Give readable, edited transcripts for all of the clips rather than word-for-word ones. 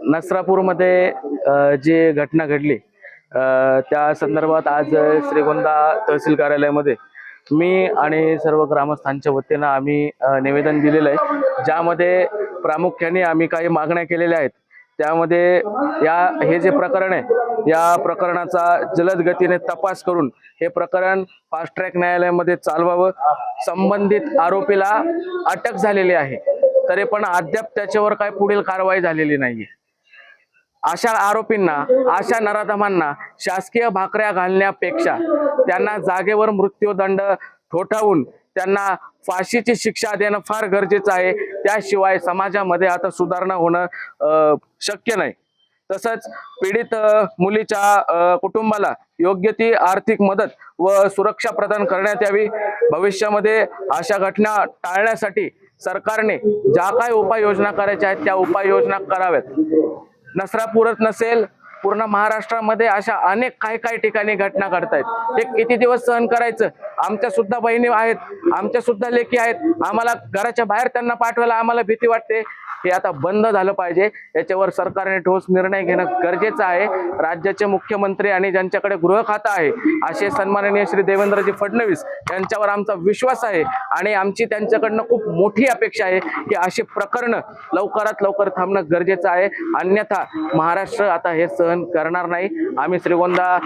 नसरापूरमध्ये जी घटना घडली त्या संदर्भात आज श्रीगोंदा तहसील कार्यालयामध्ये मी आणि सर्व ग्रामस्थांच्या वतीनं आम्ही निवेदन दिलेलं आहे, ज्यामध्ये प्रामुख्याने आम्ही काही मागण्या केलेल्या आहेत। त्यामध्ये हे जे प्रकरण आहे या प्रकरणाचा जलद गतीने तपास करून हे प्रकरण फास्ट ट्रॅक न्यायालयामध्ये चालवावं। संबंधित आरोपीला अटक झालेली आहे, तरी पण अद्याप त्याच्यावर काय पुढील कारवाई झालेली नाहीये। अशा आरोपींना, अशा नराधमांना शासकीय भाकऱ्या घालण्यापेक्षा त्यांना जागेवर मृत्यूदंड ठोठावून त्यांना फाशीची शिक्षा देणं फार गरजेचं आहे। त्याशिवाय समाजामध्ये आता सुधारणा होणं शक्य नाही। तसंच पीडित मुलीच्या कुटुंबाला योग्य ती आर्थिक मदत व सुरक्षा प्रदान करण्यात यावी। भविष्यामध्ये अशा घटना टाळण्यासाठी सरकारने ज्या काही उपाययोजना करायच्या आहेत त्या उपाययोजना कराव्यात। नसरापूरच नसेल, पूर्ण महाराष्ट्रामध्ये अशा अनेक काही ठिकाणी घटना घडतायत। हे किती दिवस सहन करायचं? आमच्या सुद्धा बहिणी आहेत, आमच्या सुद्धा लेकी आहेत, आम्हाला घराच्या बाहेर त्यांना पाठवायला आम्हाला भीती वाटते। हे आता बंद झालं पाहिजे। याच्यावर सरकारने ठोस निर्णय घेणं गरजेचं आहे। राज्याचे मुख्यमंत्री आणि ज्यांच्याकडे गृह खातं आहे असे सन्माननीय श्री देवेंद्रजी फडणवीस यांच्यावर आमचा विश्वास आहे आणि आमची त्यांच्याकडनं खूप मोठी अपेक्षा आहे की अशी प्रकरणं लवकरात लवकर थांबणं गरजेचं आहे। अन्यथा महाराष्ट्र आता हे सहन करणार नाही। आम्ही श्रीगोंदा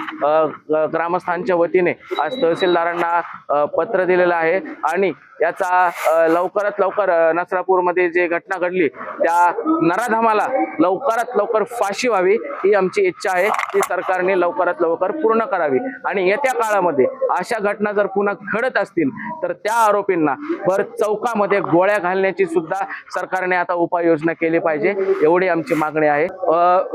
ग्रामस्थांच्या वतीने आज तहसीलदारांना पत्र दिलेलं आहे आणि याचा लवकरात लवकर नसरापूरमध्ये जी घटना घडली त्या नराधमाला लवकरात लवकर फाशी व्हावी ही आमची इच्छा आहे। ती सरकारने लवकरात लवकर पूर्ण करावी आणि येत्या काळामध्ये अशा घटना जर पुन्हा घडत असतील तर त्या आरोपींना भर चौकामध्ये गोळ्या घालण्याची सुद्धा सरकारने आता उपाययोजना केली पाहिजे, एवढी आमची मागणी आहे।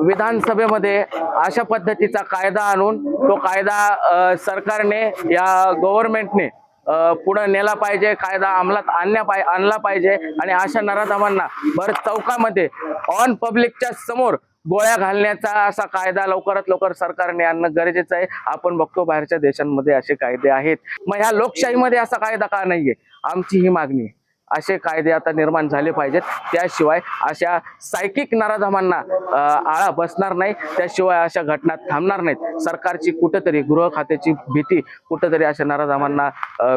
विधानसभेमध्ये अशा पद्धतीचा कायदा आणून तो कायदा सरकारने या गव्हर्नमेंटने पुढे नेला पाहिजे, कायदा अंमलात आणला पाहिजे आणि अशा नराधमांना भर चौकामध्ये ऑन पब्लिकच्या समोर गोळ्या घालण्याचा असा कायदा लवकरात लवकर सरकारने आणणं गरजेचं आहे। आपण बघतो बाहेरच्या देशांमध्ये असे कायदे आहेत, मग ह्या लोकशाहीमध्ये असा कायदा का नाहीये? आमची ही मागणी आहे। असे कायदे आता निर्माण झाले पाहिजेत, त्याशिवाय अशा सायकिक नराधमांना आळा बसणार नाही, त्याशिवाय अशा घटना थांबणार नाहीत। सरकारची कुठेतरी गृह खात्याची भीती कुठेतरी अशा नराधमांना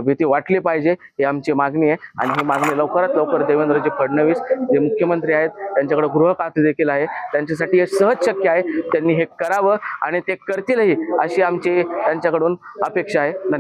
भीती वाटली पाहिजे, ही आमची मागणी आहे। आणि ही मागणी लवकरात लवकर देवेंद्रजी फडणवीस जे मुख्यमंत्री आहेत त्यांच्याकडे गृह खाते देखील आहे, त्यांच्यासाठी हे सहज शक्य आहे। त्यांनी हे करावं आणि ते करतीलही अशी आमची त्यांच्याकडून अपेक्षा आहे। धन्यवाद।